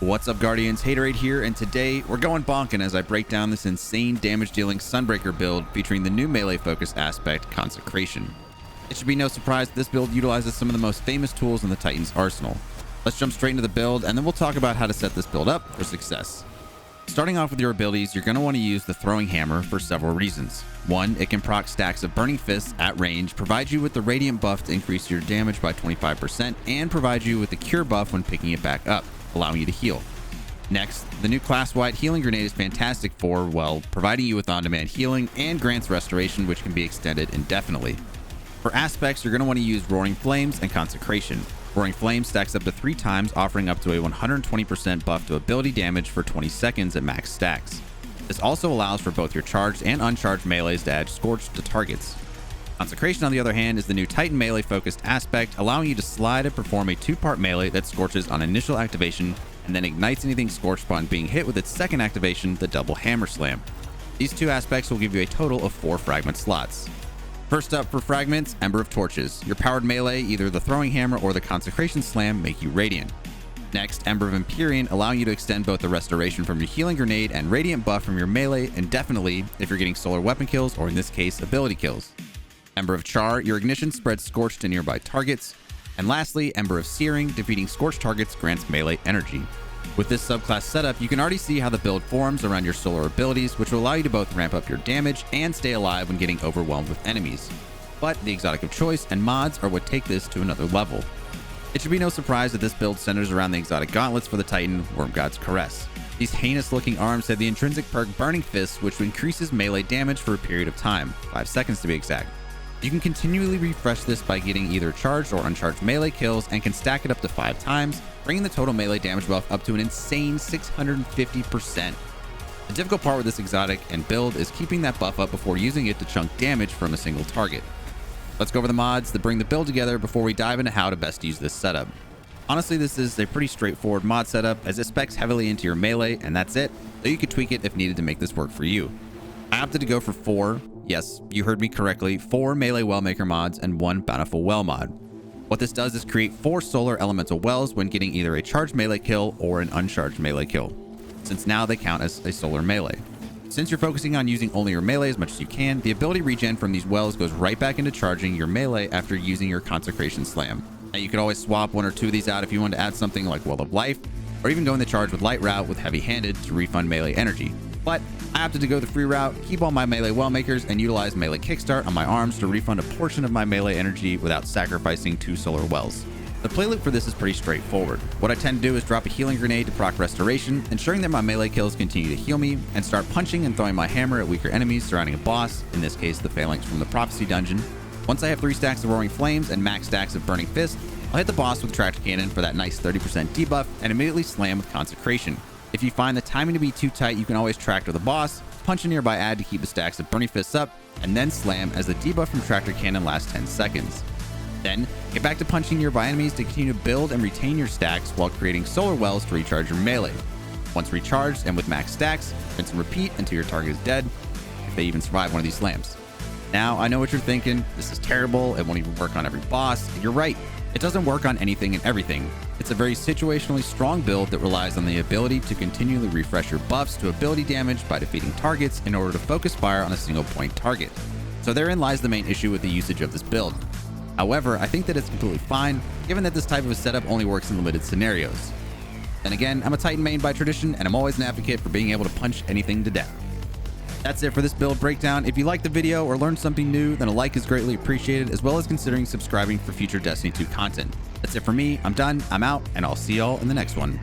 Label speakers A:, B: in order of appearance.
A: What's up, Guardians? Haterade here, and today we're going bonking as I break down this insane damage-dealing Sunbreaker build featuring the new melee-focused aspect, Consecration. It should be no surprise that this build utilizes some of the most famous tools in the Titan's arsenal. Let's jump straight into the build, and then we'll talk about how to set this build up for success. Starting off with your abilities, you're going to want to use the Throwing Hammer for several reasons. One, it can proc stacks of Burning Fists at range, provide you with the Radiant buff to increase your damage by 25%, and provide you with the Cure buff when picking it back up, allowing you to heal. Next, the new class-wide Healing Grenade is fantastic for, well, providing you with on-demand healing and grants restoration, which can be extended indefinitely. For aspects, you're going to want to use Roaring Flames and Consecration. Roaring Flames stacks up to 3 times, offering up to a 120% buff to ability damage for 20 seconds at max stacks. This also allows for both your charged and uncharged melees to add Scorch to targets. Consecration, on the other hand, is the new Titan melee-focused aspect, allowing you to slide and perform a 2-part melee that scorches on initial activation and then ignites anything scorched upon being hit with its second activation, the Double Hammer Slam. These two aspects will give you a total of 4 fragment slots. First up for fragments, Ember of Torches. Your powered melee, either the Throwing Hammer or the Consecration Slam, make you radiant. Next, Ember of Empyrean, allowing you to extend both the restoration from your Healing Grenade and Radiant buff from your melee indefinitely if you're getting solar weapon kills, or in this case, ability kills. Ember of Char, your ignition spreads Scorch to nearby targets. And lastly, Ember of Searing, defeating scorched targets grants melee energy. With this subclass setup, you can already see how the build forms around your solar abilities, which will allow you to both ramp up your damage and stay alive when getting overwhelmed with enemies. But the exotic of choice and mods are what take this to another level. It should be no surprise that this build centers around the exotic gauntlets for the Titan, Wormgod's Caress. These heinous-looking arms have the intrinsic perk Burning Fists, which increases melee damage for a period of time, 5 seconds to be exact. You can continually refresh this by getting either charged or uncharged melee kills and can stack it up to 5 times, bringing the total melee damage buff up to an insane 650%. The difficult part with this exotic and build is keeping that buff up before using it to chunk damage from a single target. Let's go over the mods that bring the build together before we dive into how to best use this setup. Honestly, this is a pretty straightforward mod setup as it specs heavily into your melee, and that's it, though you could tweak it if needed to make this work for you. I opted to go for 4, yes, you heard me correctly, 4 melee Wellmaker mods and 1 Bountiful Well mod. What this does is create 4 solar elemental wells when getting either a charged melee kill or an uncharged melee kill, since now they count as a solar melee. Since you're focusing on using only your melee as much as you can, the ability regen from these wells goes right back into charging your melee after using your Consecration Slam. Now you could always swap 1 or 2 of these out if you want to add something like Well of Life, or even go in the charge with Light route with Heavy Handed to refund melee energy. But I opted to go the free route, keep all my melee Wellmakers, and utilize melee Kickstart on my arms to refund a portion of my melee energy without sacrificing 2 solar wells. The play loop for this is pretty straightforward. What I tend to do is drop a Healing Grenade to proc restoration, ensuring that my melee kills continue to heal me, and start punching and throwing my hammer at weaker enemies surrounding a boss, in this case the Phalanx from the Prophecy dungeon. Once I have 3 stacks of Roaring Flames and max stacks of Burning Fist, I'll hit the boss with Tractor Cannon for that nice 30% debuff and immediately slam with Consecration. If you find the timing to be too tight, you can always Tractor the boss, punch a nearby ad to keep the stacks of Burning Fists up, and then slam as the debuff from Tractor Cannon lasts 10 seconds. Then, get back to punching nearby enemies to continue to build and retain your stacks while creating solar wells to recharge your melee. Once recharged and with max stacks, rinse and repeat until your target is dead, if they even survive one of these slams. Now, I know what you're thinking, this is terrible, it won't even work on every boss, and you're right. It doesn't work on anything and everything. It's a very situationally strong build that relies on the ability to continually refresh your buffs to ability damage by defeating targets in order to focus fire on a single point target. So therein lies the main issue with the usage of this build. However, I think that it's completely fine, given that this type of a setup only works in limited scenarios. Then again, I'm a Titan main by tradition, and I'm always an advocate for being able to punch anything to death. That's it for this build breakdown. If you liked the video or learned something new, then a like is greatly appreciated, as well as considering subscribing for future Destiny 2 content. That's it for me. I'm done. I'm out, and I'll see y'all in the next one.